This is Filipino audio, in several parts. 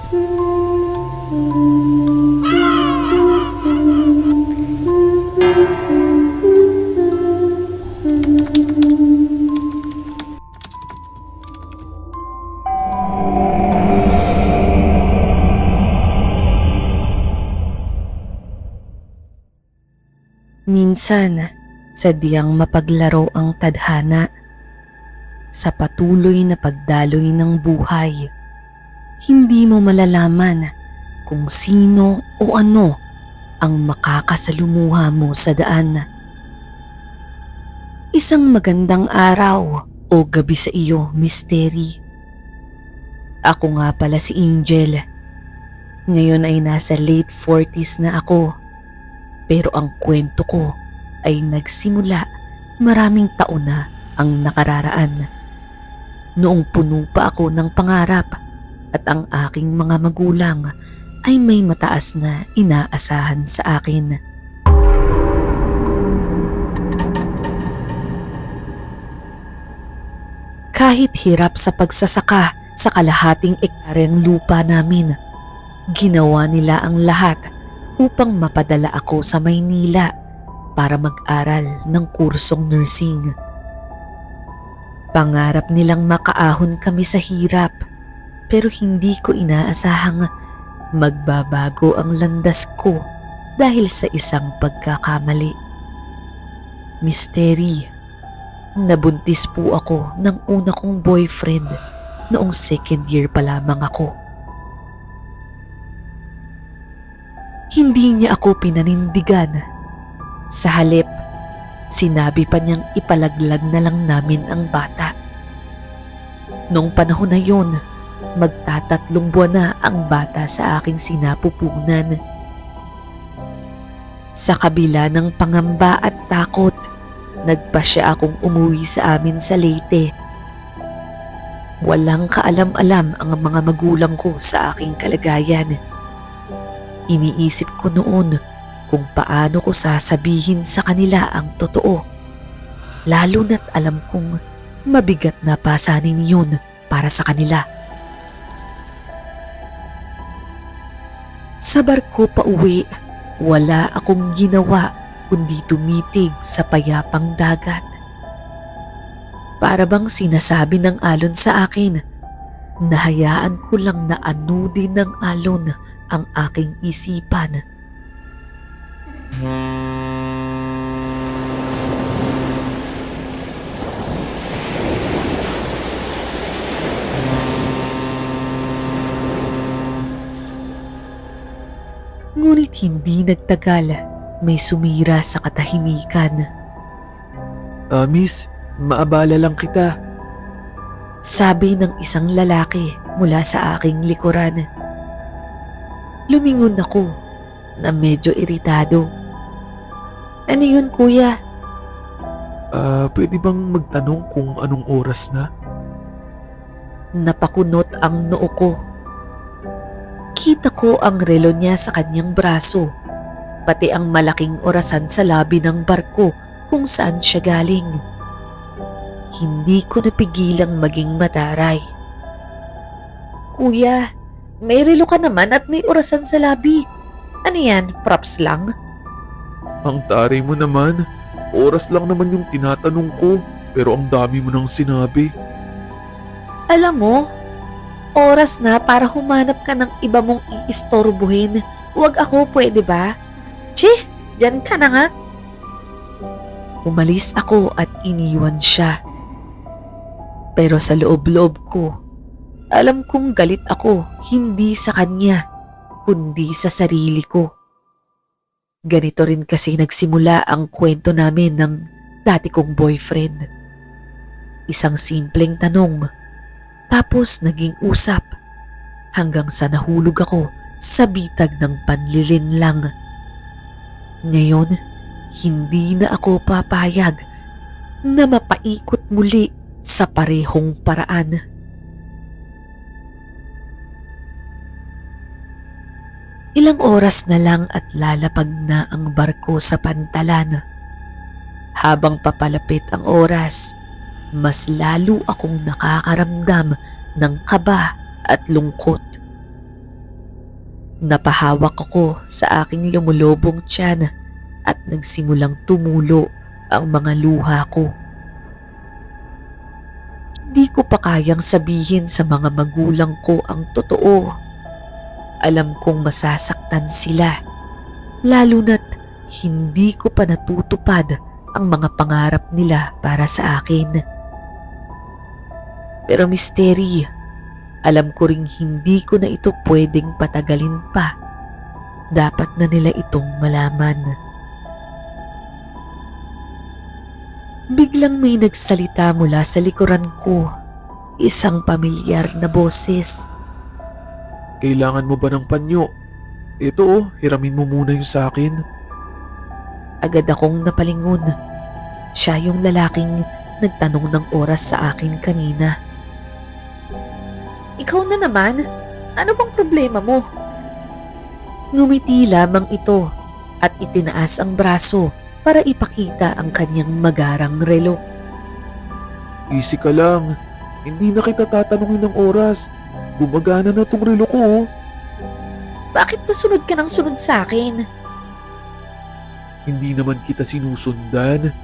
Minsan, sadyang mapaglaro ang tadhana. Sa patuloy na pagdaloy ng buhay, hindi mo malalaman kung sino o ano ang makakasalumuha mo sa daan. Isang magandang araw o gabi sa iyo, Mystery. Ako nga pala si Angel. Ngayon ay nasa late 40s na ako. Pero ang kwento ko ay nagsimula maraming taon na ang nakararaan. Noong puno pa ako ng pangarap at ang aking mga magulang ay may mataas na inaasahan sa akin. Kahit hirap sa pagsasaka sa kalahating ekareng lupa namin, ginawa nila ang lahat upang mapadala ako sa Maynila para mag-aral ng kursong nursing. Pangarap nilang makaahon kami sa hirap, pero hindi ko inaasahang magbabago ang landas ko dahil sa isang pagkakamali. Mystery, nabuntis po ako ng una kong boyfriend noong second year pa lamang ako. Hindi niya ako pinanindigan. Sa halip, sinabi pa niyang ipalaglag na lang namin ang bata. Noong panahon na yun, magtatatlong buwan na ang bata sa aking sinapupunan. Sa kabila ng pangamba at takot, nagpasya akong umuwi sa amin sa Leyte. Walang kaalam-alam ang mga magulang ko sa aking kalagayan. Iniisip ko noon kung paano ko sasabihin sa kanila ang totoo, lalo na't alam kong mabigat na pasanin yun para sa kanila. Sa barko pa uwi, wala akong ginawa kundi tumitig sa payapang dagat. Para bang sinasabi ng alon sa akin, nahayaan ko lang na anudin ng alon ang aking isipan. Ngunit hindi nagtagal, may sumira sa katahimikan. Miss, maabala lang kita. Sabi ng isang lalaki mula sa aking likuran. Lumingon ako na medyo iritado. Ano yun, kuya? Pwede bang magtanong kung anong oras na? Napakunot ang noo ko. Kita ko ang relo niya sa kanyang braso, pati ang malaking orasan sa labi ng barko kung saan siya galing. Hindi ko napigilang maging mataray. Kuya, may relo ka naman at may orasan sa labi. Ano yan, props lang? Ang taray mo naman. Oras lang naman yung tinatanong ko, pero ang dami mo nang sinabi. Alam mo, oras na para humanap ka ng iba mong iistorbuhin. Huwag ako, pwede ba? Tsi, dyan ka na nga. Umalis ako at iniwan siya. Pero sa loob-loob ko, alam kong galit ako hindi sa kanya, kundi sa sarili ko. Ganito rin kasi nagsimula ang kwento namin ng dati kong boyfriend. Isang simpleng tanong, tapos naging usap, hanggang sa nahulog ako sa bitag ng panlilinlang. Ngayon, hindi na ako papayag na mapaikot muli sa parehong paraan. Ilang oras na lang at lalapag na ang barko sa pantalan. Habang papalapit ang oras, mas lalo akong nakakaramdam ng kaba at lungkot. Napahawak ako sa aking lumulobong tiyan at nagsimulang tumulo ang mga luha ko. Hindi ko pa kayang sabihin sa mga magulang ko ang totoo. Alam kong masasaktan sila, lalo na't hindi ko pa natutupad ang mga pangarap nila para sa akin. Pero Misteri, alam ko ring hindi ko na ito pwedeng patagalin pa. Dapat na nila itong malaman. Biglang may nagsalita mula sa likuran ko. Isang pamilyar na boses. Kailangan mo ba ng panyo? Ito hiramin mo muna yung sa akin. Agad akong napalingon. Siya yung lalaking nagtanong ng oras sa akin kanina. Ikaw na naman? Ano bang problema mo? Ngumiti lamang ito at itinaas ang braso para ipakita ang kanyang magarang relo. Easy ka lang. Hindi na kita tatanungin ng oras. Gumagana na tong relo ko. Bakit ba sunod ka ng sunod sa akin? Hindi naman kita sinusundan.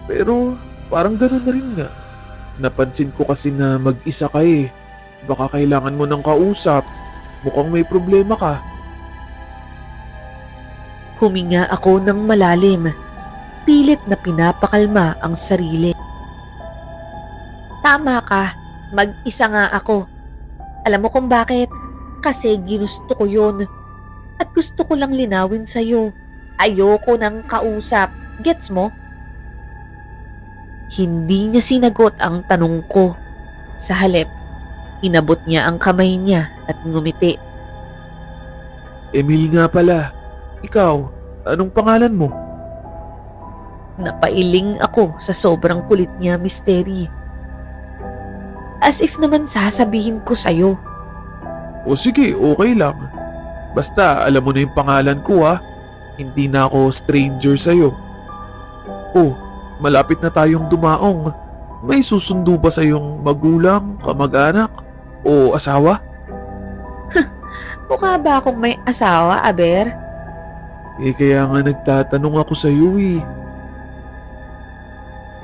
Pero parang gano'n na rin nga. Napansin ko kasi na mag-isa ka eh. Baka kailangan mo ng kausap. Mukhang may problema ka. Huminga ako ng malalim. Pilit na pinapakalma ang sarili. Tama ka. Mag-isa nga ako. Alam mo kung bakit? Kasi ginusto ko yun. At gusto ko lang linawin sa'yo. Ayoko ng kausap. Gets mo? Hindi niya sinagot ang tanong ko. Sa halip, inabot niya ang kamay niya at ngumiti. Emil nga pala. Ikaw, anong pangalan mo? Napailing ako sa sobrang kulit niya, Misteri. As if naman sasabihin ko sa'yo. O sige, okay lang. Basta alam mo na yung pangalan ko ha. Hindi na ako stranger sa'yo. Oh, malapit na tayong dumaong. May susundo ba sa'yong magulang, kamag-anak, o asawa? Mukha ba akong may asawa, Aber? Kaya nga nagtatanong ako sa'yo eh.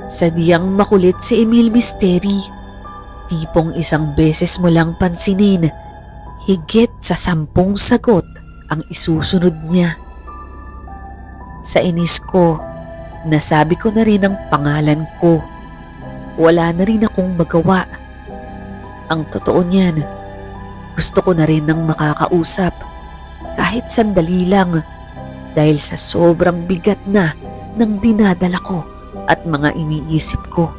Sadyang makulit si Emil, Misteri. Tipong isang beses mo lang pansinin, higit sa 10 sagot ang isusunod niya. Sa inis ko, nasabi ko na rin ang pangalan ko. Wala na rin akong magawa. Ang totoo niyan, gusto ko na rin ng makakausap, kahit sandali lang, dahil sa sobrang bigat na ng dinadala ko at mga iniisip ko.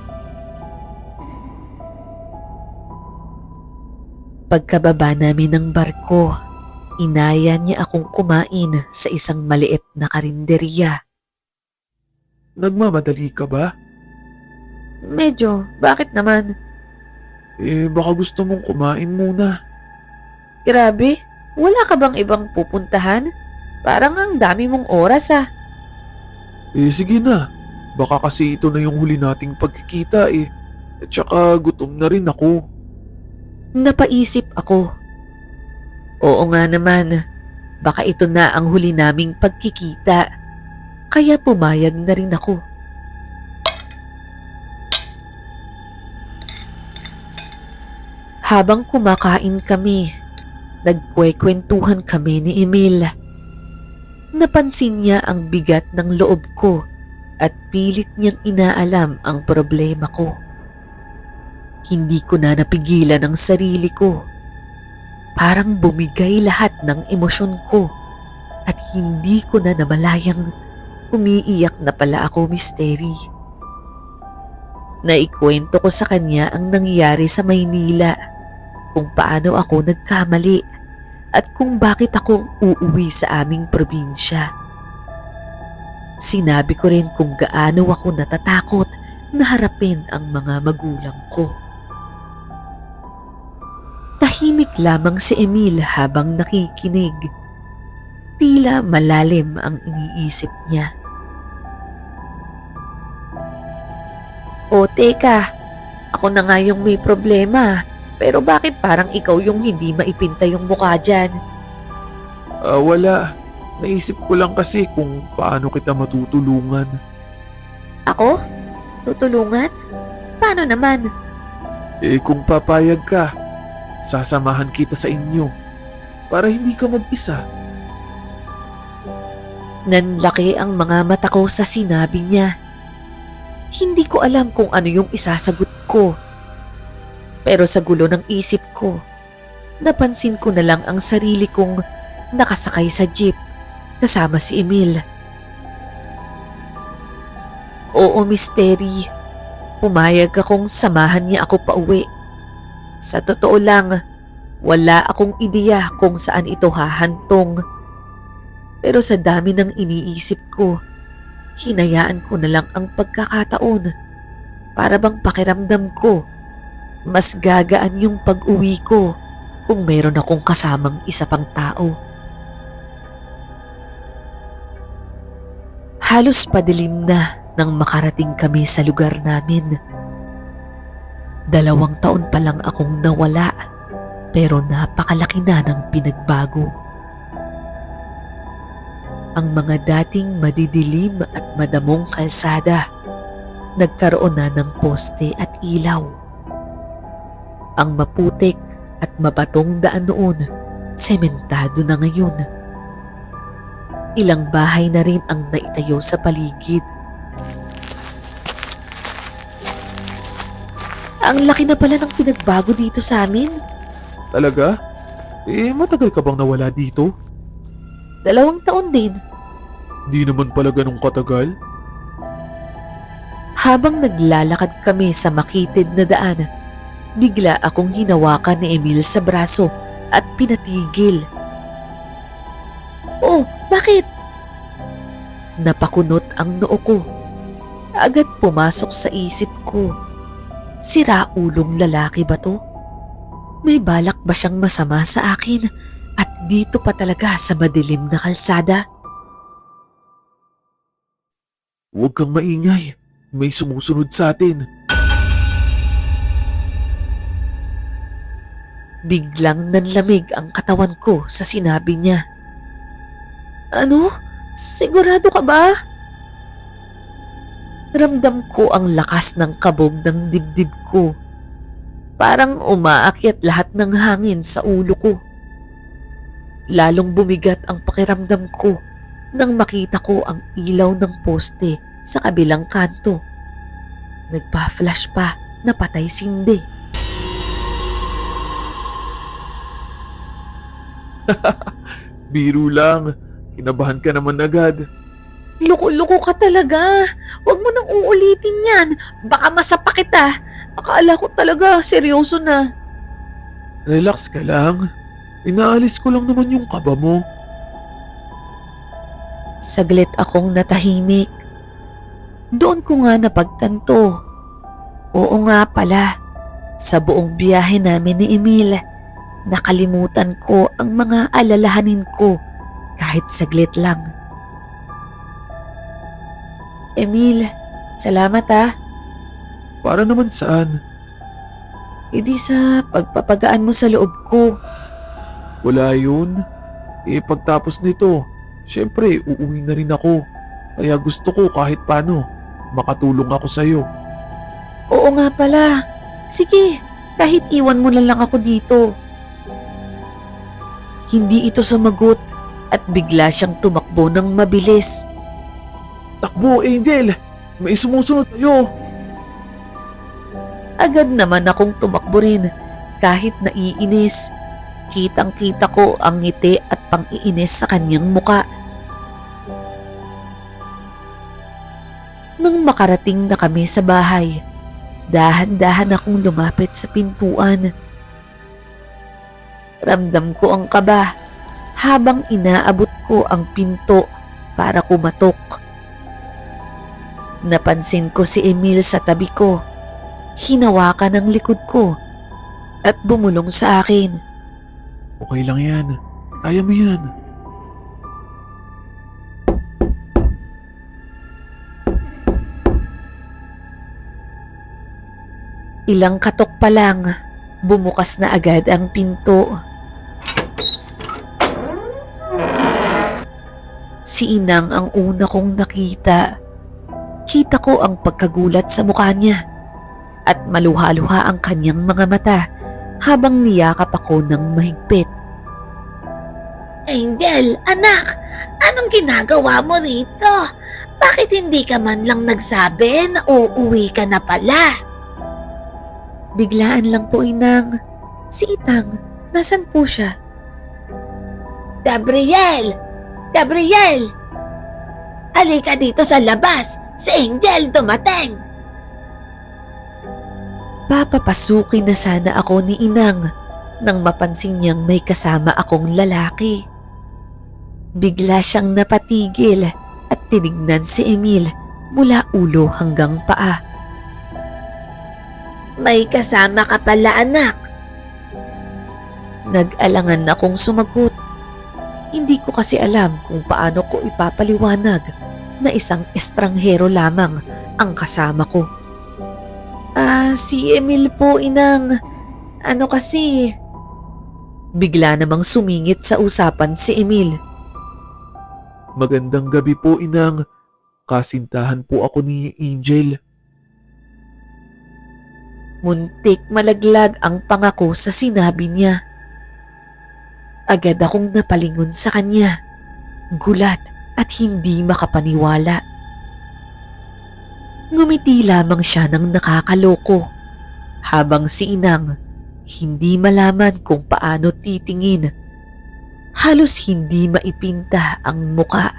Pagkababa namin ng barko, inaya niya akong kumain sa isang maliit na karinderya. Nagmamadali ka ba? Medyo, bakit naman? Baka gusto mong kumain muna. Grabe, wala ka bang ibang pupuntahan? Parang ang dami mong oras ah. Sige na. Baka kasi ito na yung huli nating pagkikita eh. At saka gutom na rin ako. Napaisip ako. Oo nga naman, baka ito na ang huli naming pagkikita. Kaya pumayag na rin ako. Habang kumakain kami, nagkwekwentuhan kami ni Emil. Napansin niya ang bigat ng loob ko at pilit niyang inaalam ang problema ko. Hindi ko na napigilan ang sarili ko. Parang bumigay lahat ng emosyon ko at hindi ko na namalayang umiiyak na pala ako, Misteri. Naikwento ko sa kanya ang nangyari sa Maynila, kung paano ako nagkamali at kung bakit ako uuwi sa aming probinsya. Sinabi ko rin kung gaano ako natatakot na harapin ang mga magulang ko. Tahimik lamang si Emil habang nakikinig. Tila malalim ang iniisip niya. O teka, ako na nga yung may problema. Pero bakit parang ikaw yung hindi maipinta yung mukha dyan? Wala. Naisip ko lang kasi kung paano kita matutulungan. Ako? Tutulungan? Paano naman? Kung papayag ka, sasamahan kita sa inyo para hindi ka mag-isa. Nanlaki ang mga mata ko sa sinabi niya. Hindi ko alam kung ano yung isasagot ko. Pero sa gulo ng isip ko, napansin ko na lang ang sarili kong nakasakay sa jeep kasama si Emil. Oo, Misteri. Pumayag akong samahan niya ako pauwi. Sa totoo lang, wala akong ideya kung saan ito hahantong. Pero sa dami ng iniisip ko, hinayaan ko na lang ang pagkakataon. Para bang pakiramdam ko, mas gagaan yung pag-uwi ko kung meron akong kasamang isa pang tao. Halos padilim na nang makarating kami sa lugar namin. 2 taon pa lang akong nawala, pero napakalaki na ng pinagbago. Ang mga dating madidilim at madamong kalsada, nagkaroon na ng poste at ilaw. Ang maputik at mabatong daan noon, sementado na ngayon. Ilang bahay na rin ang naitayo sa paligid. Ang laki na pala ng pinagbago dito sa amin. Talaga? Matagal ka bang nawala dito? 2 taon din. Di naman pala ganun katagal. Habang naglalakad kami sa makitid na daan, bigla akong hinawakan ni Emil sa braso at pinatigil. Oh, bakit? Napakunot ang noo ko. Agad pumasok sa isip ko. Siraulong lalaki ba to? May balak ba siyang masama sa akin at dito pa talaga sa madilim na kalsada? Huwag kang maingay. May sumusunod sa atin. Biglang nanlamig ang katawan ko sa sinabi niya. Ano? Sigurado ka ba? Ramdam ko ang lakas ng kabog ng dibdib ko. Parang umaakyat lahat ng hangin sa ulo ko. Lalong bumigat ang pakiramdam ko nang makita ko ang ilaw ng poste sa kabilang kanto. Nagpa-flash pa na patay sindi. Biro lang. Kinabahan ka naman agad. Loko-loko ka talaga. Huwag mo nang uulitin yan. Baka masapa kita. Akala ko talaga seryoso na. Relax ka lang. Inaalis ko lang naman yung kaba mo. Saglit akong natahimik. Doon ko nga napagtanto. Oo nga pala. Sa buong biyahe namin ni Emil, nakalimutan ko ang mga alalahanin ko kahit saglit lang. Emil, salamat ah. Para naman saan? Hindi sa pagpapagaan mo sa loob ko. Wala yun. Pagtapos nito, syempre uuwi na rin ako. Kaya gusto ko kahit paano makatulong ako sa'yo. Oo nga pala. Sige, kahit iwan mo na lang ako dito. Hindi ito sumagot at bigla siyang tumakbo ng mabilis. Takbo, Angel! May sumusunod tayo! Agad naman akong tumakbo rin kahit naiinis. Kitang-kita ko ang ngiti at pang-iinis sa kanyang muka. Nang makarating na kami sa bahay, dahan-dahan akong lumapit sa pintuan. Ramdam ko ang kaba habang inaabot ko ang pinto para kumatok. Napansin ko si Emil sa tabi ko. Hinawakan ang likod ko at bumulong sa akin. Okay lang yan. Kaya mo yan. Ilang katok pa lang, bumukas na agad ang pinto. si Inang ang una kong nakita. Kita ko ang pagkagulat sa mukha niya at maluha-luha ang kanyang mga mata habang niyakap ako ng mahigpit. Angel, anak, anong ginagawa mo rito? Bakit hindi ka man lang nagsabi na uuwi ka na pala? Biglaan lang po, Inang. Si Itang, nasan po siya? Gabriel! Gabriel! Halika dito sa labas! Si Angel dumating! Papapasukin na sana ako ni Inang nang mapansin niyang may kasama akong lalaki. Bigla siyang napatigil at tinignan si Emil mula ulo hanggang paa. May kasama ka pala, anak. Nag-alangan akong sumagot. Hindi ko kasi alam kung paano ko ipapaliwanag na isang estranghero lamang ang kasama ko. Si Emil po, Inang. Ano kasi? Bigla namang sumingit sa usapan si Emil. Magandang gabi po, Inang. Kasintahan po ako ni Angel. Muntik malaglag ang pangako sa sinabi niya. Agad akong napalingon sa kanya. Gulat at hindi makapaniwala. Ngumiti lamang siya ng nakakaloko habang si Inang hindi malaman kung paano titingin. Halos hindi maipinta ang muka.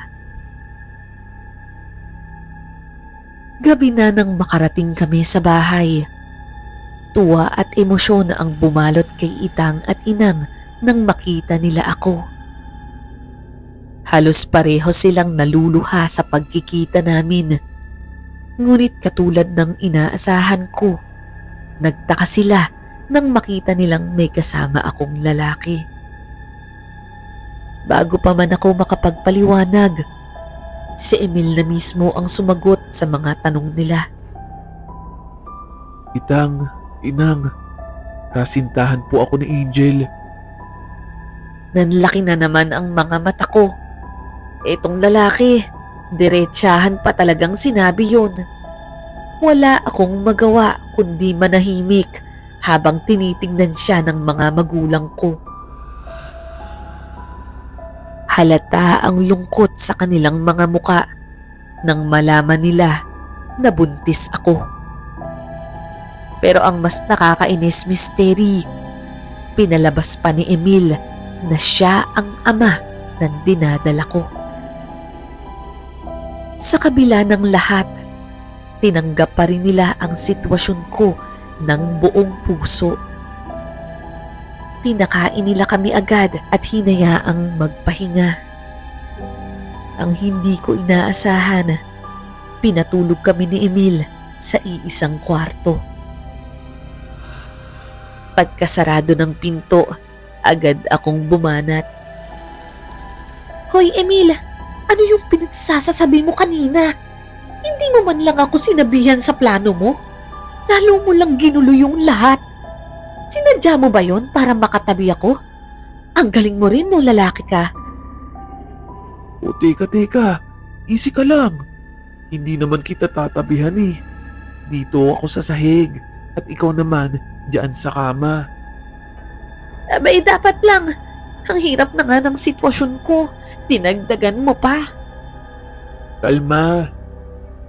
Gabi na nang makarating kami sa bahay. Tuwa at emosyon ang bumalot kay Itang at Inang nang makita nila ako. Halos pareho silang naluluha sa pagkikita namin. Ngunit katulad ng inaasahan ko, nagtaka sila nang makita nilang may kasama akong lalaki. Bago pa man ako makapagpaliwanag, si Emil na mismo ang sumagot sa mga tanong nila. Itang, Inang, kasintahan po ako ni Angel. Nanlaki na naman ang mga mata ko. Itong lalaki, diretsahan pa talagang sinabi yun. Wala akong magawa kundi manahimik habang tinitingnan siya ng mga magulang ko. Halata ang lungkot sa kanilang mga muka nang malaman nila na buntis ako. Pero ang mas nakakainis, Misteri, pinalabas pa ni Emil na siya ang ama ng dinadala ko. Sa kabila ng lahat, tinanggap pa rin nila ang sitwasyon ko ng buong puso. Pinakain nila kami agad at hinayaang magpahinga. Ang hindi ko inaasahan, pinatulog kami ni Emil sa iisang kwarto. Pagkasarado ng pinto, agad akong bumanat. Hoy Emil, ano yung pinagsasasabi mo kanina? Hindi mo man lang ako sinabihan sa plano mo? Lalo mo lang ginulo yung lahat. Sinadya mo ba yon para makatabi ako? Ang galing mo rin, no, lalaki ka. O teka, easy ka lang. Hindi naman kita tatabihan eh. Dito ako sa sahig at ikaw naman diyan sa kama. Abay, dapat lang. Ang hirap na nga ng sitwasyon ko. Dinagdagan mo pa. Kalma.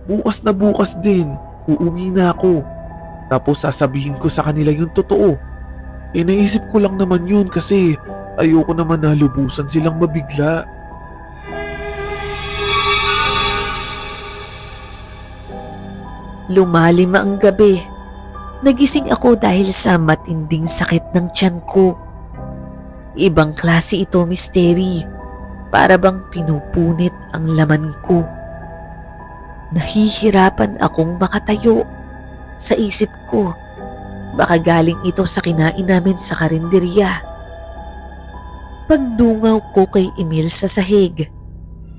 Bukas na bukas din, uuwi na ako. Tapos sasabihin ko sa kanila yung totoo. Naisip ko lang naman yun kasi ayoko naman na lubusan silang mabigla. Lumalim ang gabi. Nagising ako dahil sa matinding sakit ng tiyan ko. Ibang klase ito, Misteri. Para bang pinupunit ang laman ko. Nahihirapan akong makatayo. Sa isip ko, baka galing ito sa kinain namin sa karinderya. Pagdungaw ko kay Emil sa sahig,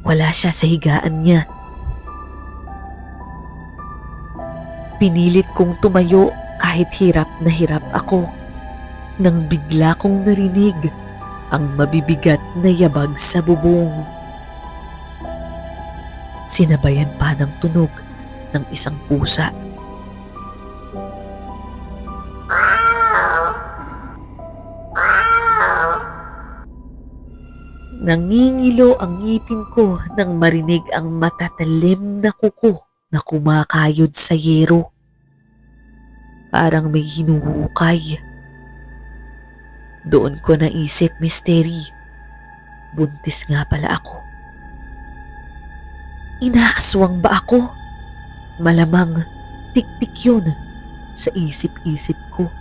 wala siya sa higaan niya. Pinilit kong tumayo kahit hirap na hirap ako nang bigla kong narinig ang mabibigat na yabag sa bubong. Sinabayan pa ng tunog ng isang pusa. Nangingilo ang ngipin ko nang marinig ang matatalim na kuko na kumakayod sa yero. Parang may hinuhukay. Doon ko naisip, Misteri, buntis nga pala ako. Inaaswang ba ako? Malamang tik-tik yun sa isip-isip ko.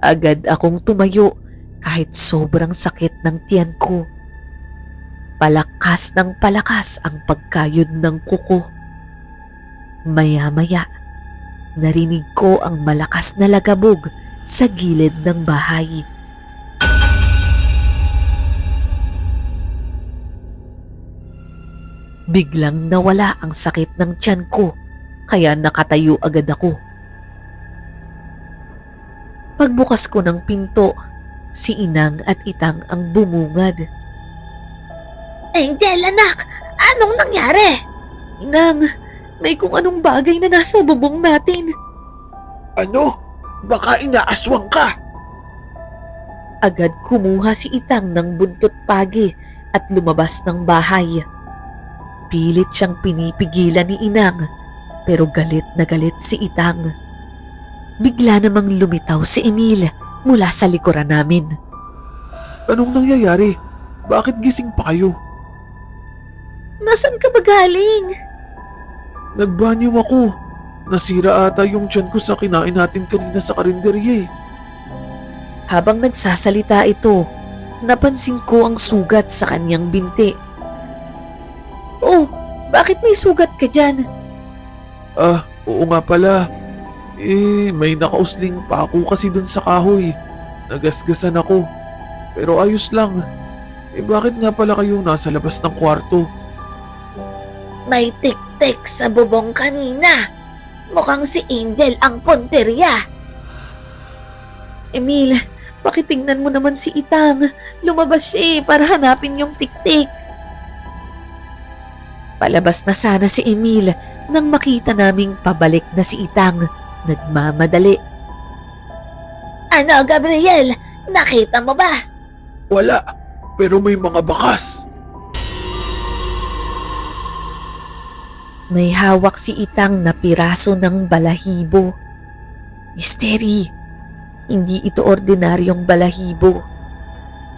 Agad akong tumayo kahit sobrang sakit ng tiyan ko. Palakas ng palakas ang pagkayod ng kuko. Maya-maya, narinig ko ang malakas na lagabog sa gilid ng bahay. Biglang nawala ang sakit ng tiyan ko, kaya nakatayo agad ako. Pagbukas ko ng pinto, si Inang at Itang ang bumungad. Angel, anak! Anong nangyari? Inang, may kung anong bagay na nasa bubong natin. Ano? Baka inaaswang ka! Agad kumuha si Itang ng buntot pagi at lumabas ng bahay. Pilit siyang pinipigilan ni Inang, pero galit na galit si Itang. Bigla namang lumitaw si Emil mula sa likuran namin. Anong nangyayari? Bakit gising pa kayo? Nasaan ka ba galing? Nagbanyo ako. Nasira ata yung tiyan ko sa kinain natin kanina sa karinderya eh. Habang nagsasalita ito, napansin ko ang sugat sa kanyang binti. Oh, bakit may sugat ka dyan? Oo nga pala. May nakausling pa ako kasi dun sa kahoy. Nagasgasan ako. Pero ayos lang. Bakit nga pala kayo nasa labas ng kwarto? May tik-tik sa bubong kanina. Mukhang si Angel ang punteriya. Emil, pakitingnan mo naman si Itang. Lumabas siya para hanapin yung tik-tik. Palabas na sana si Emil nang makita naming pabalik na si Itang. Nagmamadali. Ano, Gabriel? Nakita mo ba? Wala. Pero may mga bakas. May hawak si Itang na piraso ng balahibo. Misteri, hindi ito ordinaryong balahibo.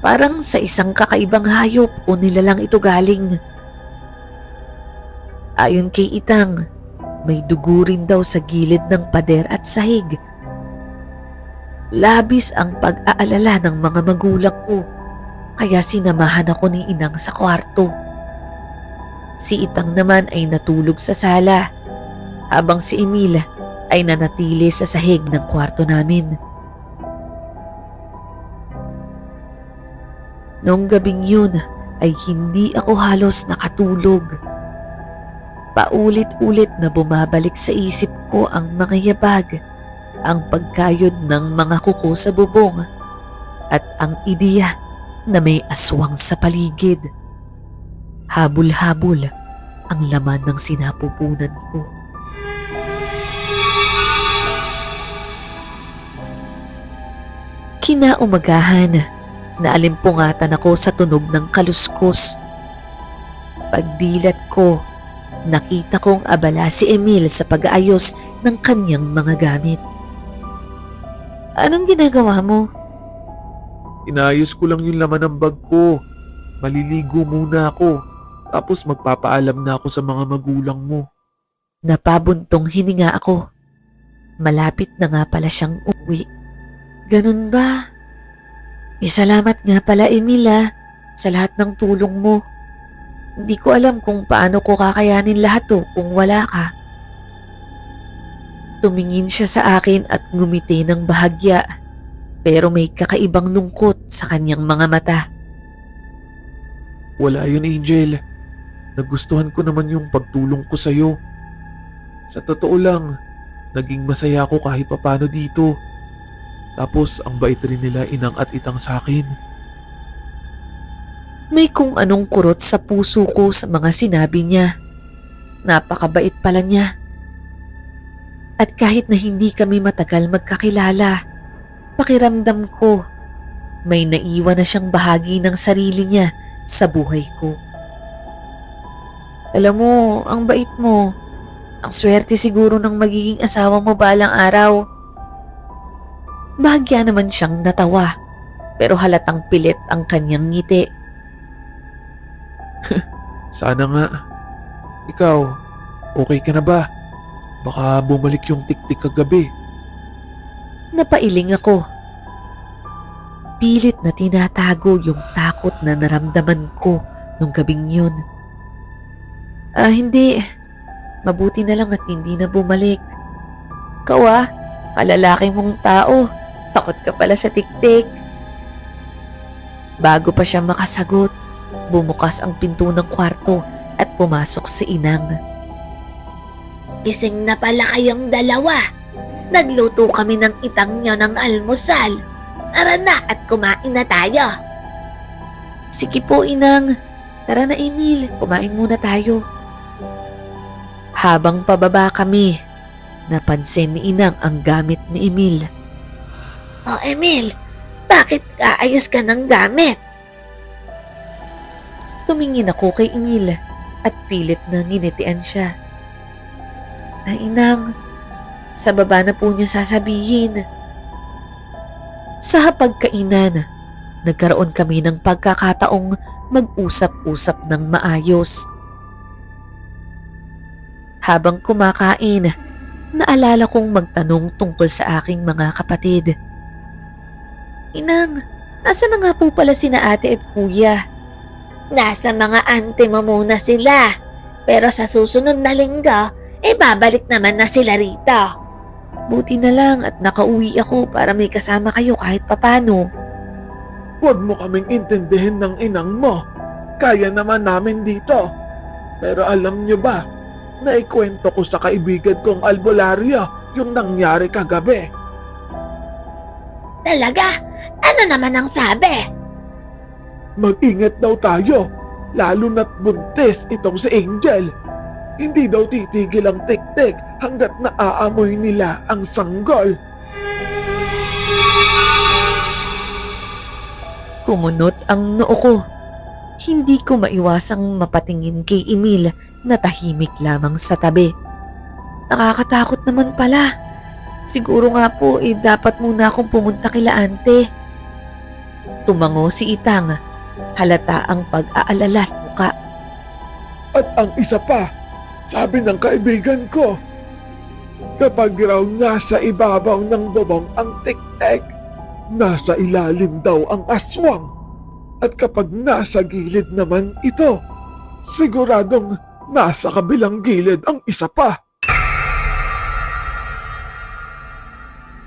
Parang sa isang kakaibang hayop o nilalang ito galing. Ayon kay Itang, may dugo rin daw sa gilid ng pader at sahig. Labis ang pag-aalala ng mga magulang ko, kaya sinamahan ako ni Inang sa kwarto. Si Itang naman ay natulog sa sala, habang si Emil ay nanatili sa sahig ng kwarto namin. Noong gabing yun ay hindi ako halos nakatulog. Paulit-ulit na bumabalik sa isip ko ang mga yabag, ang pagkayod ng mga kuko sa bubong, at ang ideya na may aswang sa paligid. Habol-habol ang laman ng sinapupunan ko. Kinaumagahan, naalimpungatan ako sa tunog ng kaluskos. Pagdilat ko, nakita kong abala si Emil sa pag-aayos ng kanyang mga gamit. Anong ginagawa mo? Inayos ko lang yung laman ng bag ko. Maliligo muna ako. Tapos magpapaalam na ako sa mga magulang mo. Napabuntong hininga ako. Malapit na nga pala siyang uwi. Ganun ba? Salamat nga pala, Emila, sa lahat ng tulong mo. Hindi ko alam kung paano ko kakayanin lahat to kung wala ka. Tumingin siya sa akin at ngumiti ng bahagya, pero may kakaibang lungkot sa kanyang mga mata. Wala yun, Angel. Nagustuhan ko naman yung pagtulong ko sa'yo. Sa totoo lang, naging masaya ako kahit papano dito. Tapos ang bait rin nila Inang at Itang sa akin. May kung anong kurot sa puso ko sa mga sinabi niya. Napakabait pala niya. At kahit na hindi kami matagal magkakilala, pakiramdam ko may naiwan na siyang bahagi ng sarili niya sa buhay ko. Alam mo, ang bait mo. Ang swerte siguro ng magiging asawa mo balang araw. Bahagya naman siyang natawa, pero halatang pilit ang kanyang ngiti. Sana nga. Ikaw, okay ka na ba? Baka bumalik yung tiktik kagabi. Napailing ako. Pilit na tinatago yung takot na naramdaman ko nung gabing yun. Hindi. Mabuti na lang at hindi na bumalik. Ikaw kalalaki mong tao. Takot ka pala sa tiktik. Bago pa siya makasagot, bumukas ang pinto ng kwarto at pumasok si Inang. Gising na pala kayong dalawa. Nagluto kami ng itang nyo ng almusal. Tara na at kumain na tayo. Sige po, Inang. Tara na, Emil. Kumain muna tayo. Habang pababa kami, napansin ni Inang ang gamit ni Emil. Oh, Emil, bakit kaayos ka ng gamit? Tumingin ako kay Emil at pilit na nginitian siya. Inang, sa baba na po niya sasabihin. Sa hapagkainan, nagkaroon kami ng pagkakataong mag-usap-usap ng maayos. Habang kumakain, naalala kong magtanong tungkol sa aking mga kapatid. Inang, nasa na nga po pala sina ate at kuya? Nasa mga ante mo muna sila. Pero sa susunod na linggo, babalik naman na sila rito. Buti na lang at nakauwi ako para may kasama kayo kahit papano. Huwag mo kaming intindihin ng inang mo. Kaya naman namin dito. Pero alam niyo ba, naikwento ko sa kaibigan kong albularyo yung nangyari kagabi. Talaga? Ano naman ang sabi? Mag-ingat daw tayo, lalo na't buntis itong si Angel. Hindi daw titigil ang tiktik hanggat naaamoy nila ang sanggol. Kumunot ang noo ko. Hindi ko maiwasang mapatingin kay Emil na tahimik lamang sa tabi. Nakakatakot naman pala. Siguro nga po dapat muna akong pumunta kila ante. Tumango si Itang. Halata ang pag-aalala sa muka. At ang isa pa, sabi ng kaibigan ko, kapag raw nasa ibabaw ng bubong ang tiktik, nasa ilalim daw ang aswang. At kapag nasa gilid naman ito, siguradong nasa kabilang gilid ang isa pa.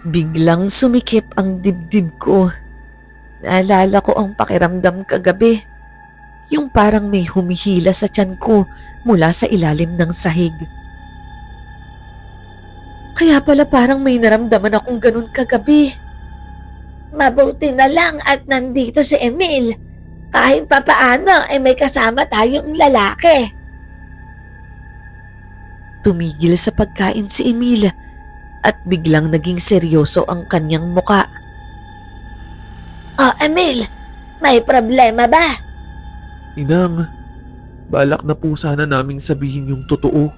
Biglang sumikip ang dibdib ko. Naalala ko ang pakiramdam kagabi. Yung parang may humihila sa tiyan ko mula sa ilalim ng sahig. Kaya pala parang may naramdaman akong ganun kagabi. Mabuti na lang at nandito si Emil. Kahit papaano may kasama tayong lalaki. Tumigil sa pagkain si Emil at biglang naging seryoso ang kanyang muka. Oh, Emil, may problema ba? Inang, balak na po sana naming sabihin yung totoo.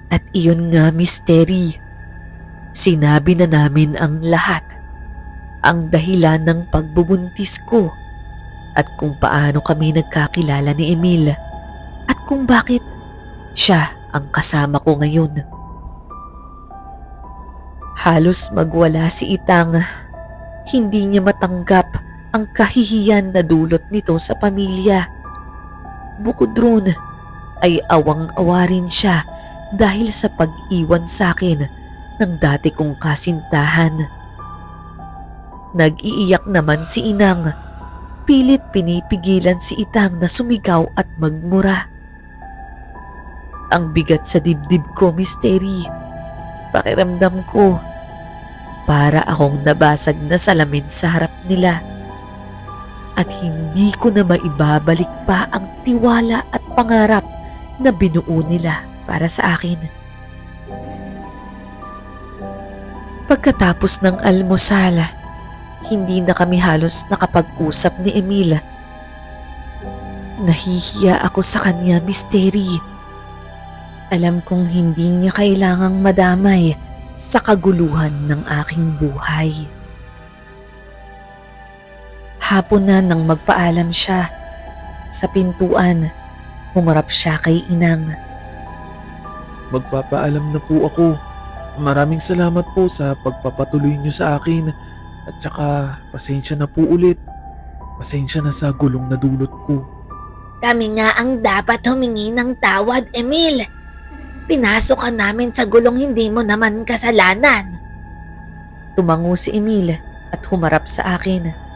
At iyon nga, Misteri. Sinabi na namin ang lahat. Ang dahilan ng pagbubuntis ko at kung paano kami nagkakilala ni Emil at kung bakit siya ang kasama ko ngayon. Halos magwala si Itang. Hindi niya matanggap ang kahihiyan na dulot nito sa pamilya. Bukod roon ay awang-awa rin siya dahil sa pag-iwan sa akin ng dati kong kasintahan. Nag-iiyak naman si Inang. Pilit pinipigilan si Itang na sumigaw at magmura. Ang bigat sa dibdib ko, Misteri. Pakiramdam ko, para akong nabasag na salamin sa harap nila. at hindi ko na maibabalik pa ang tiwala at pangarap na binuo nila para sa akin. Pagkatapos ng almusal, hindi na kami halos nakapag-usap ni Emil. Nahihiya ako sa kanya, Misteri. Alam kong hindi niya kailangang madamay sa kaguluhan ng aking buhay. Hapon na nang magpaalam siya. Sa pintuan, humarap siya kay Inang. Magpapaalam na po ako. Maraming salamat po sa pagpapatuloy niyo sa akin. At saka, pasensya na po ulit. Pasensya na sa gulong na dulot ko. Kami nga ang dapat humingi ng tawad, Emil. Pinasok ka namin sa gulong hindi mo naman kasalanan. Tumango si Emil at humarap sa akin.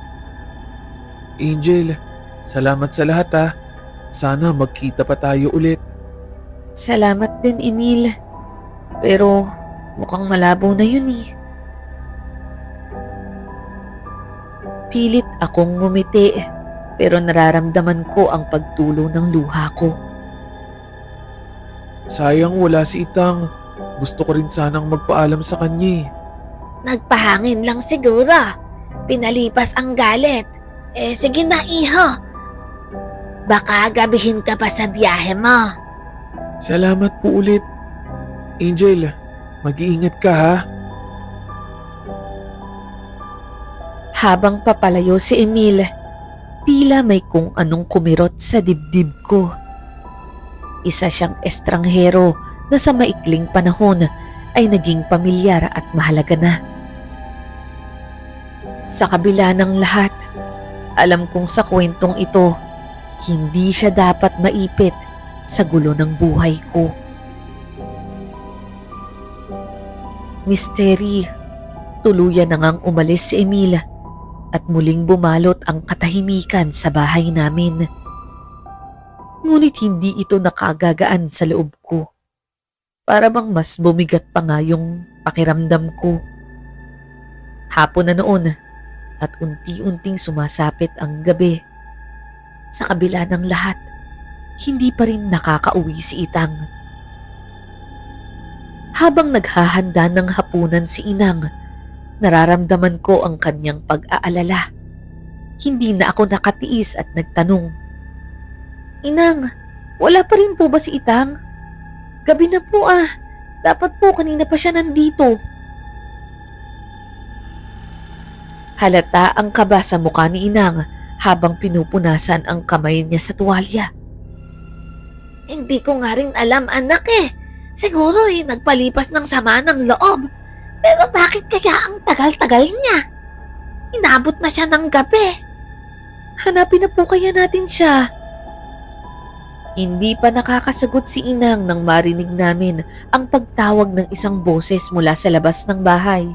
Angel, salamat sa lahat ha. Sana magkita pa tayo ulit. Salamat din, Emil. Pero mukhang malabo na yun eh. Pilit akong ngumiti pero nararamdaman ko ang pagtulo ng luha ko. Sayang wala si Itang. Gusto ko rin sanang magpaalam sa kanya eh. Nagpahangin lang siguro. Pinalipas ang galit. Sige na, iho. Baka gabihin ka pa sa biyahe mo. Salamat po ulit. Angel, mag-iingat ka ha. Habang papalayo si Emil, tila may kung anong kumirot sa dibdib ko. Isa siyang estranghero na sa maikling panahon ay naging pamilyar at mahalaga na. Sa kabila ng lahat, alam kong sa kwentong ito, hindi siya dapat maipit sa gulo ng buhay ko. Misteri, tuluyan na ngang umalis si Emil at muling bumalot ang katahimikan sa bahay namin. Ngunit hindi ito nakagagaan sa loob ko. Para bang mas bumigat pa nga yung pakiramdam ko. Hapon na noon at unti-unting sumasapit ang gabi. Sa kabila ng lahat, hindi pa rin nakakauwi si Itang. Habang naghahanda ng hapunan si Inang, nararamdaman ko ang kanyang pag-aalala. Hindi na ako nakatiis at nagtanong, Inang, wala pa rin po ba si Itang? Gabi na po ah. Dapat po kanina pa siya nandito. Halata ang kaba sa mukha ni Inang habang pinupunasan ang kamay niya sa tuwalya. Hindi ko nga rin alam, anak eh. Siguro nagpalipas ng sama ng loob. Pero bakit kaya ang tagal-tagal niya? Inabot na siya ng gabi. Hanapin na po kaya natin siya. Hindi pa nakakasagot si Inang nang marinig namin ang pagtawag ng isang boses mula sa labas ng bahay.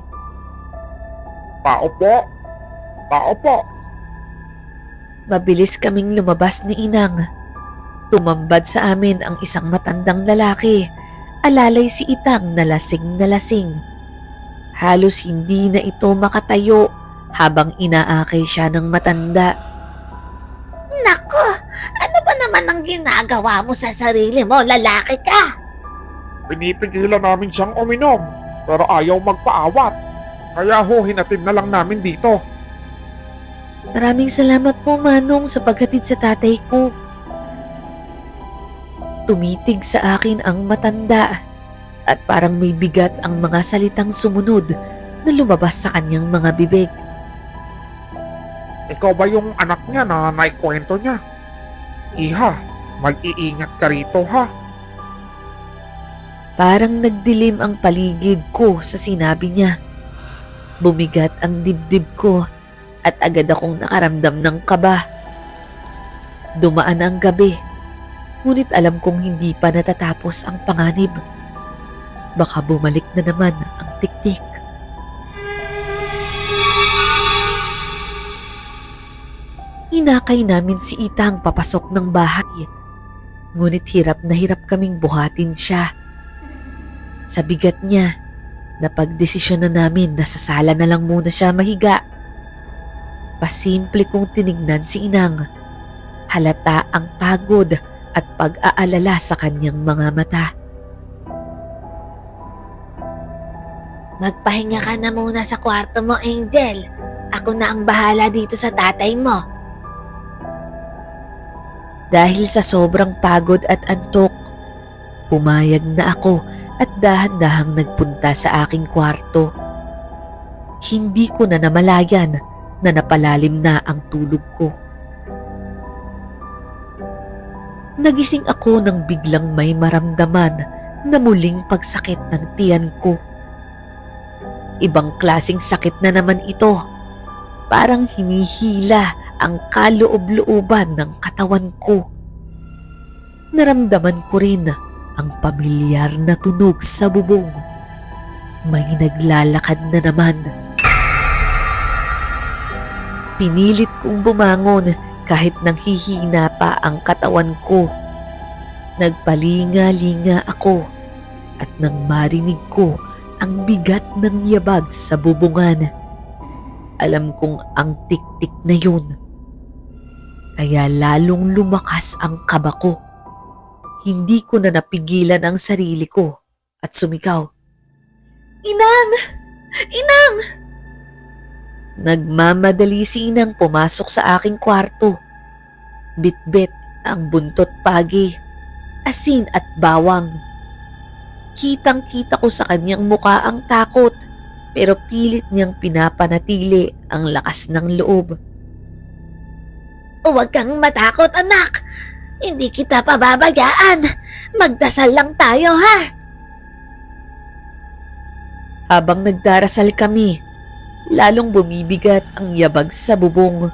Tao po! Tao po! Mabilis kaming lumabas ni Inang. Tumambad sa amin ang isang matandang lalaki. Alalay si Itang na lasing na lasing. Halos hindi na ito makatayo habang inaakay siya ng matanda. Nako, ano ba naman ang ginagawa mo sa sarili mo? Lalaki ka! Pinipigilan namin siyang uminom, pero ayaw magpaawat. Kaya hinatid na lang namin dito. Maraming salamat po, Manong, sa paghatid sa tatay ko. Tumitig sa akin ang matanda at parang may bigat ang mga salitang sumunod na lumabas sa kanyang mga bibig. Ikaw ba yung anak niya na naikwento niya? Iha, mag-iingat ka rito ha. Parang nagdilim ang paligid ko sa sinabi niya. Bumigat ang dibdib ko at agad akong nakaramdam ng kaba. Dumaan ang gabi, ngunit alam kong hindi pa natatapos ang panganib. Baka bumalik na naman ang tiktik. Inakay namin si Itang papasok ng bahay, ngunit hirap na hirap kaming buhatin siya. Sa bigat niya, napagdesisyon na namin na sa sala na lang muna siya mahiga. Pasimple kong tinignan si Inang. Halata ang pagod at pag-aalala sa kanyang mga mata. Magpahinga ka na muna sa kwarto mo, Angel. Ako na ang bahala dito sa tatay mo. Dahil sa sobrang pagod at antok, pumayag na ako at dahan-dahang nagpunta sa aking kwarto. Hindi ko na namalayan na napalalim na ang tulog ko. Nagising ako nang biglang may maramdaman na muling pagsakit ng tiyan ko. Ibang klaseng sakit na naman ito. Parang hinihila ang kaloob-looban ng katawan ko. Naramdaman ko rin ang pamilyar na tunog sa bubong. May naglalakad na naman. Pinilit kong bumangon kahit nanghihina pa ang katawan ko. Nagpalinga-linga ako at nang marinig ko ang bigat ng yabag sa bubungan. Alam kong ang tik-tik na yun. Kaya lalong lumakas ang kaba ko. Hindi ko na napigilan ang sarili ko at sumigaw. Inang! Inang! Nagmamadali si Inang pumasok sa aking kwarto. Bitbit ang buntot pagi, asin at bawang. Kitang-kita ko sa kanyang muka ang takot, pero pilit niyang pinapanatili ang lakas ng loob. Huwag kang matakot, anak. Hindi kita pababayaan. Magdasal lang tayo, ha? Habang nagdarasal kami, lalong bumibigat ang yabag sa bubong.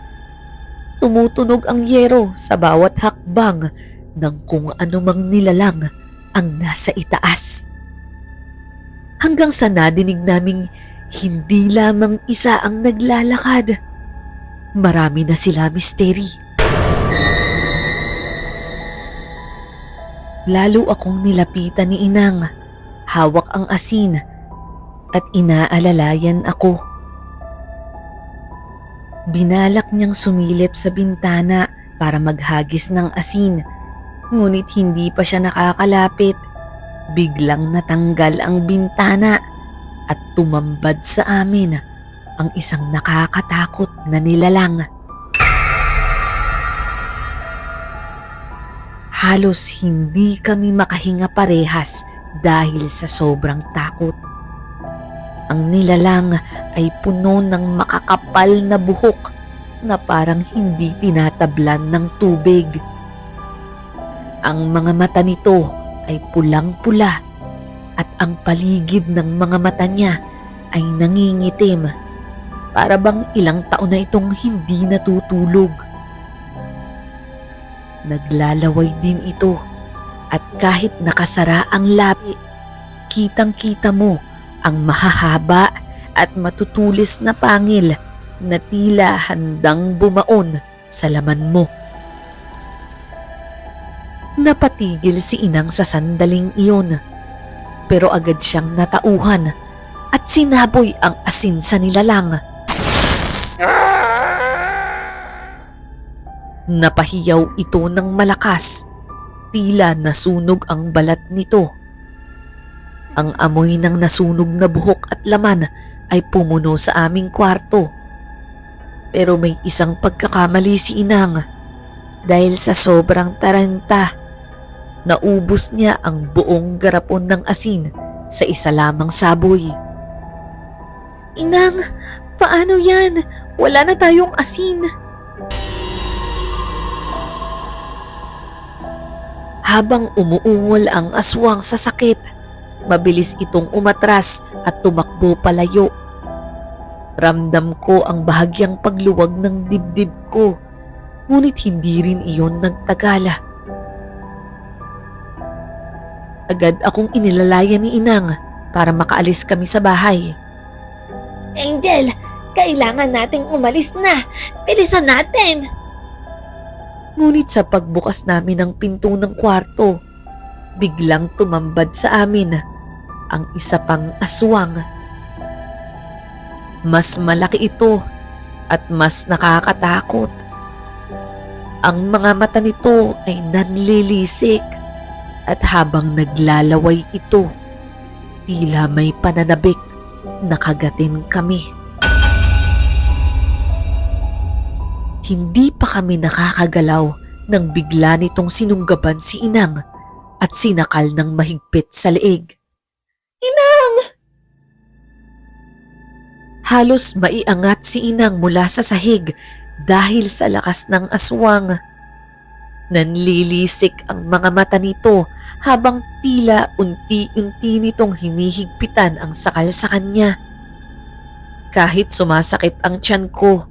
Tumutunog ang yero sa bawat hakbang ng kung anumang nilalang ang nasa itaas. Hanggang sa nadinig naming hindi lamang isa ang naglalakad. Marami na sila, misteri. Lalo akong nilapitan ni Inang. Hawak ang asin at inaalalayan ako. Binalak niyang sumilip sa bintana para maghagis ng asin, ngunit hindi pa siya nakakalapit. Biglang natanggal ang bintana at tumambad sa amin ang isang nakakatakot na nilalang. Halos hindi kami makahinga parehas dahil sa sobrang takot. Ang nilalang ay puno ng makakapal na buhok na parang hindi tinatablan ng tubig. Ang mga mata nito ay pulang-pula at ang paligid ng mga mata niya ay nangingitim. Para bang ilang taon na itong hindi natutulog. Naglalaway din ito at kahit nakasara ang labi, kitang-kita mo ang mahahaba at matutulis na pangil na tila handang bumaon sa laman mo. Napatigil si Inang sa sandaling iyon, pero agad siyang natauhan at sinaboy ang asin sa nilalang. Napahiyaw ito ng malakas, tila nasunog ang balat nito. Ang amoy ng nasunog na buhok at laman ay pumuno sa aming kwarto. Pero may isang pagkakamali si Inang. Dahil sa sobrang taranta, naubos niya ang buong garapon ng asin sa isa lamang saboy. Inang, paano yan? Wala na tayong asin. Habang umuungol ang aswang sa sakit, mabilis itong umatras at tumakbo palayo. Ramdam ko ang bahagyang pagluwag ng dibdib ko, ngunit hindi rin iyon nagtagala. Agad akong inilalayan ni Inang para makaalis kami sa bahay. Angel, kailangan nating umalis na. Bilisan natin. Ngunit sa pagbukas namin ng pinto ng kwarto, biglang tumambad sa amin ang isa pang aswang. Mas malaki ito at mas nakakatakot. Ang mga mata nito ay nanlilisik at habang naglalaway ito, tila may pananabik na kagatin kami. Hindi pa kami nakakagalaw nang bigla nitong sinunggaban si Inang at sinakal ng mahigpit sa leeg. Inang! Halos maiangat si Inang mula sa sahig dahil sa lakas ng aswang. Nanlilisik ang mga mata nito habang tila unti-unti nitong hinihigpitan ang sakal sa kanya. Kahit sumasakit ang tiyan ko,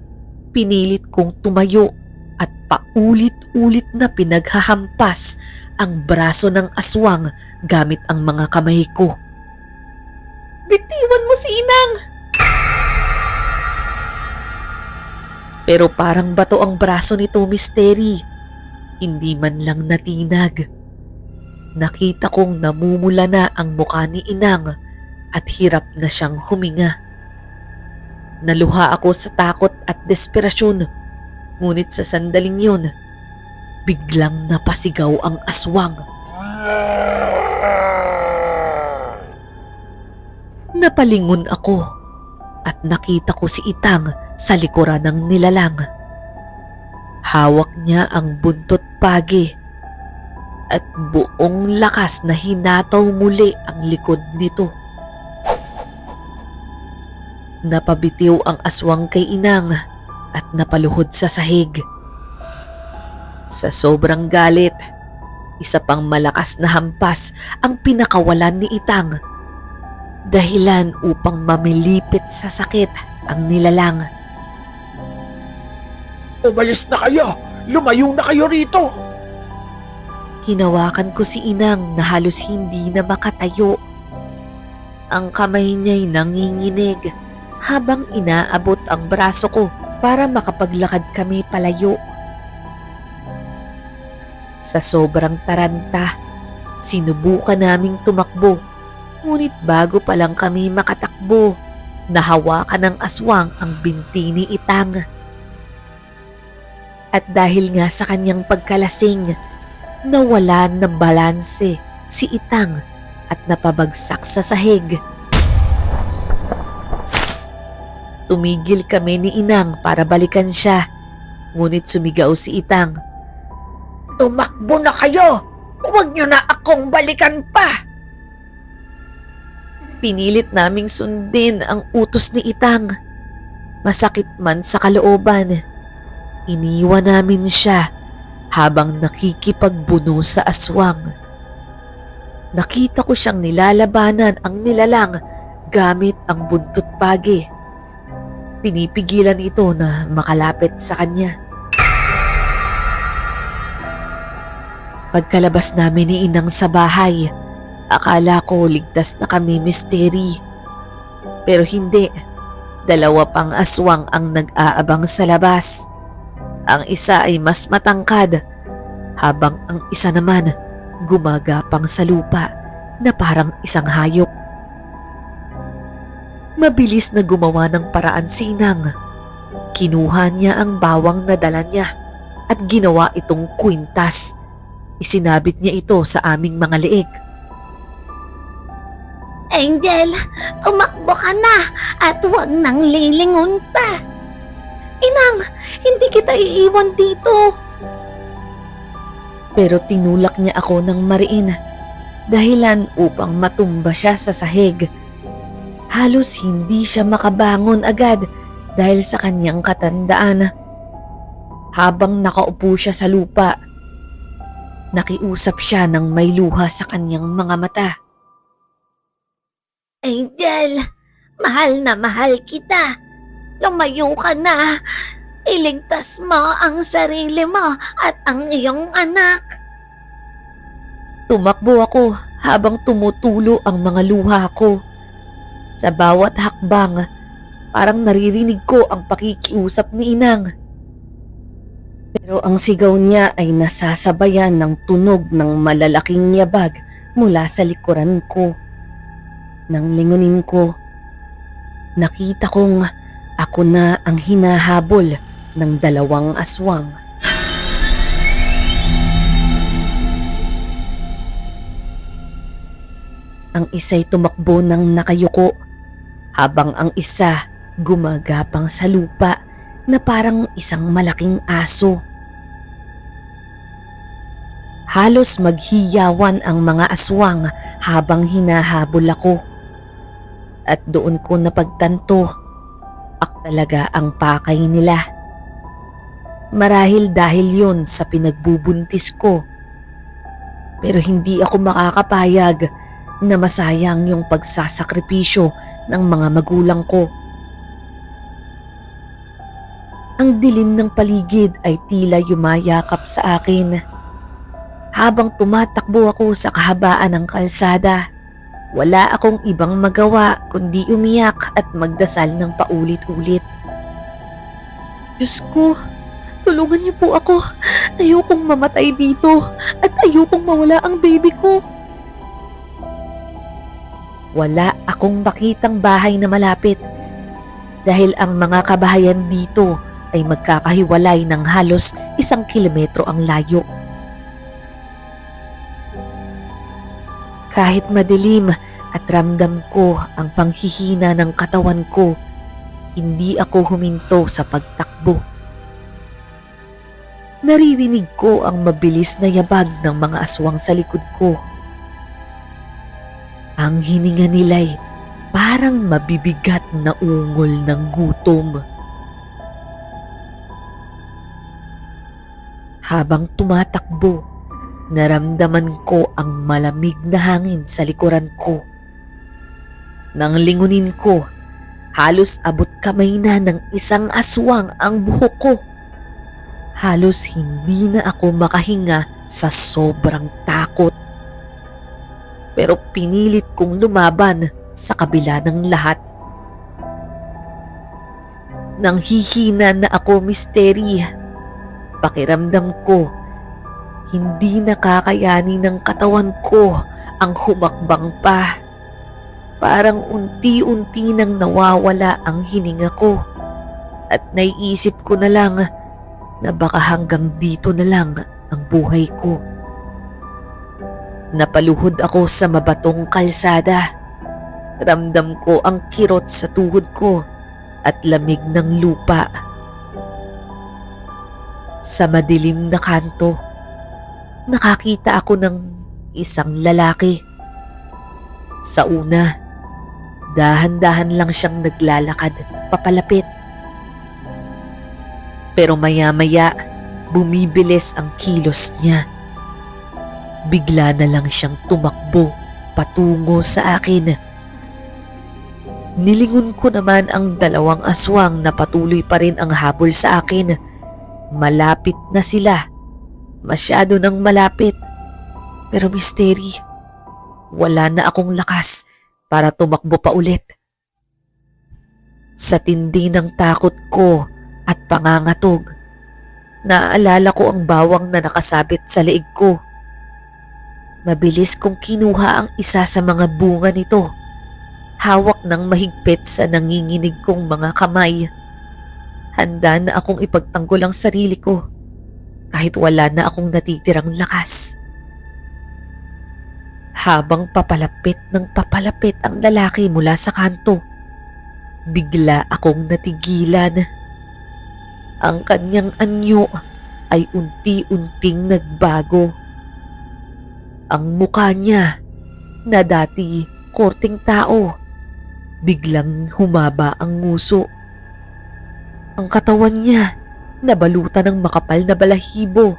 pinilit kong tumayo at paulit-ulit na pinaghahampas ang braso ng aswang gamit ang mga kamay ko. Bitiwan mo si Inang! Pero parang bato ang braso nito, Misteri. Hindi man lang natinag. Nakita kong namumula na ang mukha ni Inang at hirap na siyang huminga. Naluha ako sa takot at desperasyon, ngunit sa sandaling yun, biglang napasigaw ang aswang. Napalingon ako at nakita ko si Itang sa likuran ng nilalang. Hawak niya ang buntot pagi at buong lakas na hinataw muli ang likod nito. Napabitiw ang aswang kay Inang at napaluhod sa sahig. Sa sobrang galit, isa pang malakas na hampas ang pinakawalan ni Itang, dahilan upang mamilipit sa sakit ang nilalang. Umalis na kayo! Lumayo na kayo rito! Hinawakan ko si Inang na halos hindi na makatayo. Ang kamay niya'y nanginginig habang inaabot ang braso ko para makapaglakad kami palayo. Sa sobrang taranta, sinubukan naming tumakbo, ngunit bago pa lang kami makatakbo, nahawakan ng aswang ang binti ni Itang. At dahil nga sa kanyang pagkalasing, nawala ng balanse si Itang at napabagsak sa sahig. Tumigil kami ni Inang para balikan siya, ngunit sumigaw si Itang. Tumakbo na kayo! Huwag niyo na akong balikan pa! Pinilit naming sundin ang utos ni Itang. Masakit man sa kalooban, iniwan namin siya habang nakikipagbuno sa aswang. Nakita ko siyang nilalabanan ang nilalang gamit ang buntot pagi. Pinipigilan ito na makalapit sa kanya. Pagkalabas namin ni Inang sa bahay, akala ko ligtas na kami, Misteri. Pero hindi. Dalawa pang aswang ang nag-aabang sa labas. Ang isa ay mas matangkad, habang ang isa naman gumagapang sa lupa na parang isang hayop. Mabilis na gumawa ng paraan si Inang. Kinuha niya ang bawang na dala niya at ginawa itong kwintas. Isinabit niya ito sa aming mga leeg. Angel, tumakbo ka na at huwag nang lilingon pa. Inang, hindi kita iiwan dito. Pero tinulak niya ako ng mariin, dahilan upang matumba siya sa sahig. Halos hindi siya makabangon agad dahil sa kanyang katandaan. Habang nakaupo siya sa lupa, nakiusap siya ng may luha sa kanyang mga mata. Angel, mahal na mahal kita. Lumayo ka na. Iligtas mo ang sarili mo at ang iyong anak. Tumakbo ako habang tumutulo ang mga luha ko. Sa bawat hakbang, parang naririnig ko ang pakikiusap ni Inang. Pero ang sigaw niya ay nasasabayan ng tunog ng malalaking yabag mula sa likuran ko. Nang lingunin ko, nakita kong Ako na ang hinahabol ng dalawang aswang. Ang isa'y tumakbo ng nakayuko, habang ang isa gumagapang sa lupa na parang isang malaking aso. Halos maghiyawan ang mga aswang habang hinahabol ako. At doon ko napagtanto, ako talaga ang pakay nila. Marahil dahil yon sa pinagbubuntis ko. Pero hindi ako makakapayag na masayang yung pagsasakripisyo ng mga magulang ko. Ang dilim ng paligid ay tila yumayakap sa akin. Habang tumatakbo ako sa kahabaan ng kalsada, wala akong ibang magawa kundi umiyak at magdasal ng paulit-ulit. Diyos ko, tulungan niyo po ako. Ayokong mamatay dito at ayokong mawala ang baby ko. Wala akong makitang bahay na malapit dahil ang mga kabahayan dito ay magkakahiwalay ng halos 1 kilometro ang layo. Kahit madilim at ramdam ko ang panghihina ng katawan ko, hindi ako huminto sa pagtakbo. Naririnig ko ang mabilis na yabag ng mga aswang sa likod ko. Ang hininga nila'y parang mabibigat na ungol ng gutom. Habang tumatakbo, naramdaman ko ang malamig na hangin sa likuran ko. Nang lingunin ko, halos abot kamay na ng isang aswang ang buhok ko. Halos hindi na ako makahinga sa sobrang takot. Pero pinilit kong lumaban sa kabila ng lahat. Nang hihina na ako, Misteri, pakiramdam ko, hindi nakakayanin ng katawan ko ang humakbang pa. Parang unti-unti nang nawawala ang hininga ko at naiisip ko na lang na baka hanggang dito na lang ang buhay ko. Napaluhod ako sa mabatong kalsada. Ramdam ko ang kirot sa tuhod ko at lamig ng lupa. Sa madilim na kanto, nakakita ako ng isang lalaki. Sa una, dahan-dahan lang siyang naglalakad papalapit. Pero maya-maya, bumibilis ang kilos niya. Bigla na lang siyang tumakbo patungo sa akin. Nilingon ko naman ang dalawang aswang na patuloy pa rin ang habol sa akin. Malapit na sila. Masyado nang malapit. Pero Misteri, wala na akong lakas para tumakbo pa ulit. Sa tindi ng takot ko at pangangatog, naaalala ko ang bawang na nakasabit sa leeg ko. Mabilis kong kinuha ang isa sa mga bunga nito, hawak ng mahigpit sa nanginginig kong mga kamay. Handa na akong ipagtanggol ang sarili ko kahit wala na akong natitirang lakas. Habang papalapit ng papalapit ang lalaki mula sa kanto, bigla akong natigilan. Ang kanyang anyo ay unti-unting nagbago. Ang mukha niya na dati korteng tao, biglang humaba ang nguso. Ang katawan niya nabalutan ng makapal na balahibo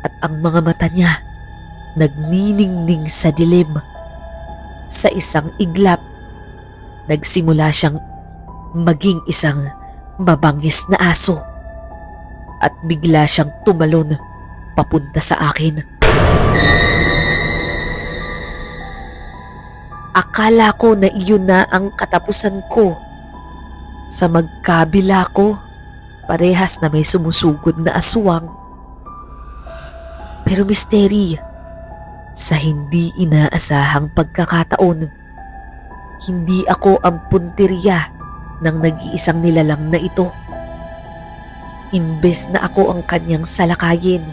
at ang mga mata niya nagniningning sa dilim. Sa isang iglap, nagsimula siyang maging isang mabangis na aso at bigla siyang tumalon papunta sa akin. Akala ko na iyon na ang katapusan ko. Sa magkabila ko, parehas na may sumusugod na aswang. Pero Misteri, sa hindi inaasahang pagkakataon, hindi ako ang punteriya ng nag-iisang nilalang na ito. Imbes na ako ang kanyang salakayin,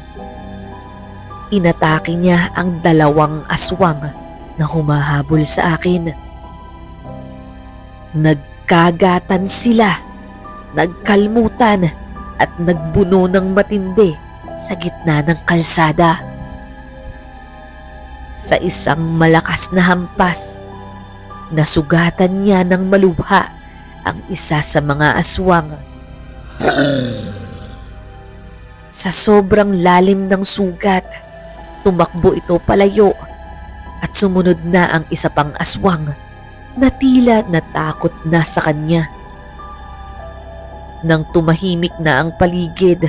inatake niya ang 2 aswang na humahabol sa akin. Nagkagatan sila, nagkalmutan at nagbuno ng matindi sa gitna ng kalsada. Sa isang malakas na hampas, nasugatan niya ng malubha ang isa sa mga aswang. Sa sobrang lalim ng sugat, tumakbo ito palayo at sumunod na ang isa pang aswang na tila natakot na sa kanya. Nang tumahimik na ang paligid,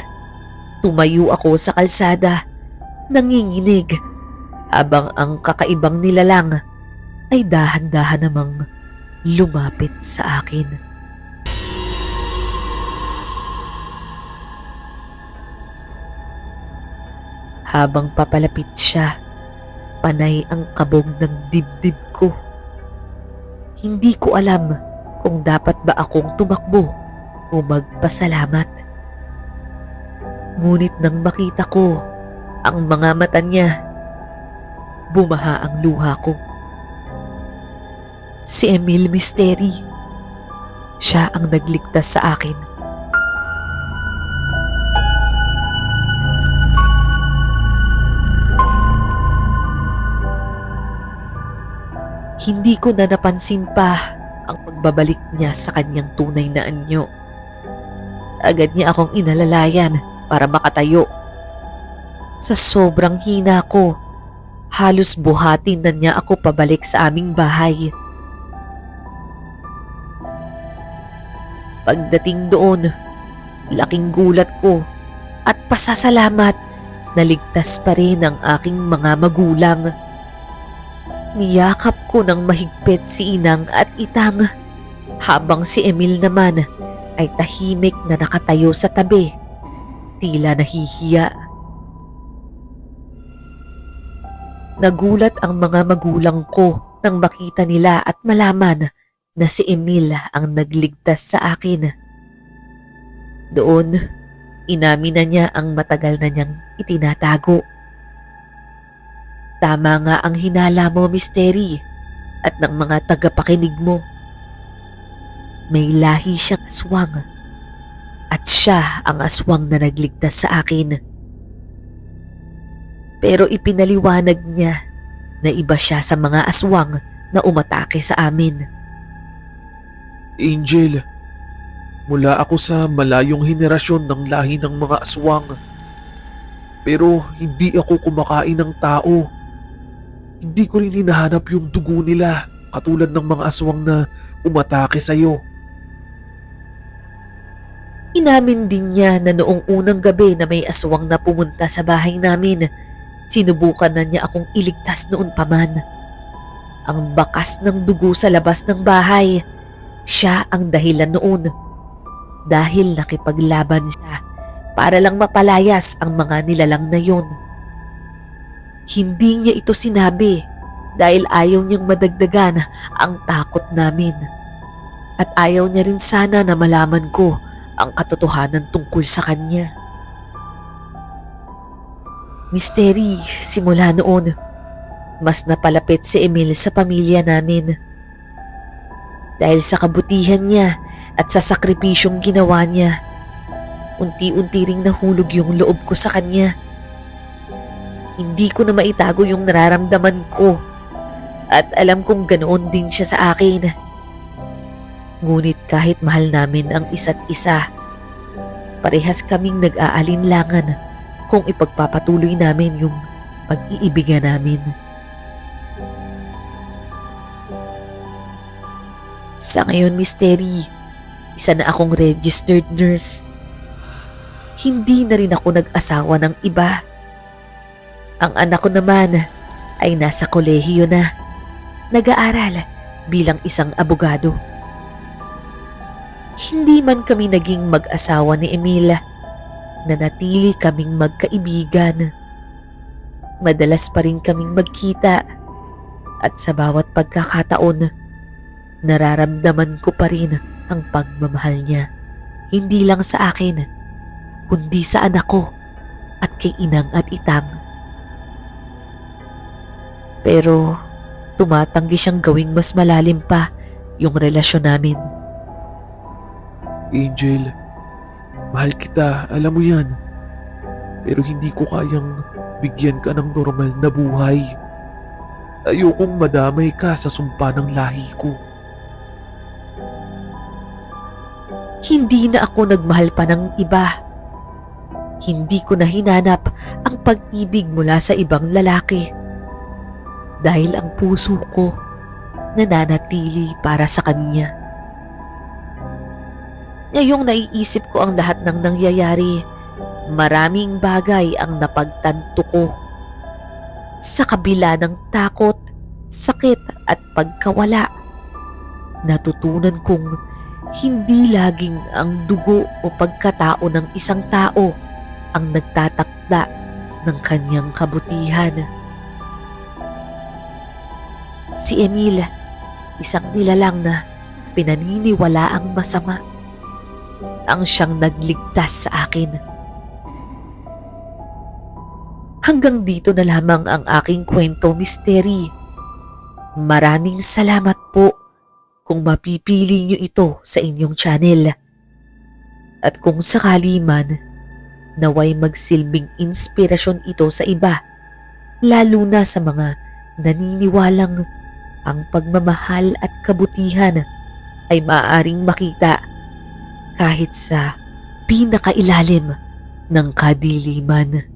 tumayo ako sa kalsada, nanginginig, habang ang kakaibang nilalang ay dahan-dahan namang lumapit sa akin. Habang papalapit siya, panay ang kabog ng dibdib ko. Hindi ko alam kung dapat ba akong tumakbo o magpasalamat. Ngunit nang makita ko ang mga mata niya, bumaha ang luha ko. Si Emil Misteri. Siya ang nagligtas sa akin. Hindi ko na napansin pa ang pagbabalik niya sa kanyang tunay na anyo. Agad niya akong inalalayan para makatayo. Sa sobrang hina ko, halos buhatin na niya ako pabalik sa aming bahay. Pagdating doon, laking gulat ko at pasasalamat na ligtas pa rin ang aking mga magulang. Niyakap ko ng mahigpit si Inang at Itang, habang si Emil naman ay tahimik na nakatayo sa tabi, tila nahihiya. Nagulat ang mga magulang ko nang makita nila at malaman na si Emil ang nagligtas sa akin. Doon, inamin na niya ang matagal na niyang itinatago. Tama nga ang hinala mo, Misteri, at ng mga tagapakinig mo. May lahi siyang aswang, at siya ang aswang na nagligtas sa akin. Pero ipinaliwanag niya na iba siya sa mga aswang na umatake sa amin. Angel, mula ako sa malayong henerasyon ng lahi ng mga aswang. Pero hindi ako kumakain ng tao. Hindi ko rin hinahanap yung dugo nila katulad ng mga aswang na umatake sa'yo. Inamin din niya na noong unang gabi na may aswang na pumunta sa bahay namin, sinubukan na niya akong iligtas noon pa man. Ang bakas ng dugo sa labas ng bahay, siya ang dahilan noon. Dahil nakipaglaban siya para lang mapalayas ang mga nilalang na yon. Hindi niya ito sinabi dahil ayaw niyang madagdagan ang takot namin. At ayaw niya rin sana na malaman ko ang katotohanan tungkol sa kanya. Misteri, simula noon, mas napalapit si Emil sa pamilya namin. Dahil sa kabutihan niya at sa sakripisyong ginawa niya, unti-unti ring nahulog yung loob ko sa kanya. Hindi ko na maitago yung nararamdaman ko at alam kong ganoon din siya sa akin. Ngunit kahit mahal namin ang isa't isa, parehas kaming nag-aalinlangan kung ipagpapatuloy namin yung pag-iibigan namin. Sa ngayon, Misteri, isa na akong registered nurse. Hindi na rin ako nag-asawa ng iba. Ang anak ko naman ay nasa kolehiyo na, nag-aaral bilang isang abogado. Hindi man kami naging mag-asawa ni Emil, nanatili kaming magkaibigan. Madalas pa rin kaming magkita at sa bawat pagkakataon, nararamdaman ko pa rin ang pagmamahal niya. Hindi lang sa akin, kundi sa anak ko at kay inang at itang. Pero tumatanggi siyang gawing mas malalim pa yung relasyon namin. Angel, mahal kita, alam mo yan. Pero hindi ko kayang bigyan ka ng normal na buhay. Ayokong madamay ka sa sumpa ng lahi ko. Hindi na ako nagmahal pa ng iba. Hindi ko na hinanap ang pag-ibig mula sa ibang lalaki. Dahil ang puso ko nananatili para sa kanya. Ngayong naiisip ko ang lahat ng nangyayari, maraming bagay ang napagtanto ko. Sa kabila ng takot, sakit at pagkawala, natutunan kong hindi laging ang dugo o pagkatao ng isang tao ang nagtatakda ng kanyang kabutihan. Si Emil, isang nilalang na pinaniniwalaang masama, ang siyang nagligtas sa akin. Hanggang dito na lamang ang aking kwento, misteri. Maraming salamat po kung mapipili niyo ito sa inyong channel. At kung sakali man, naway magsilbing inspirasyon ito sa iba, lalo na sa mga naniniwalang ang pagmamahal at kabutihan ay maaaring makita kahit sa pinakailalim ng kadiliman.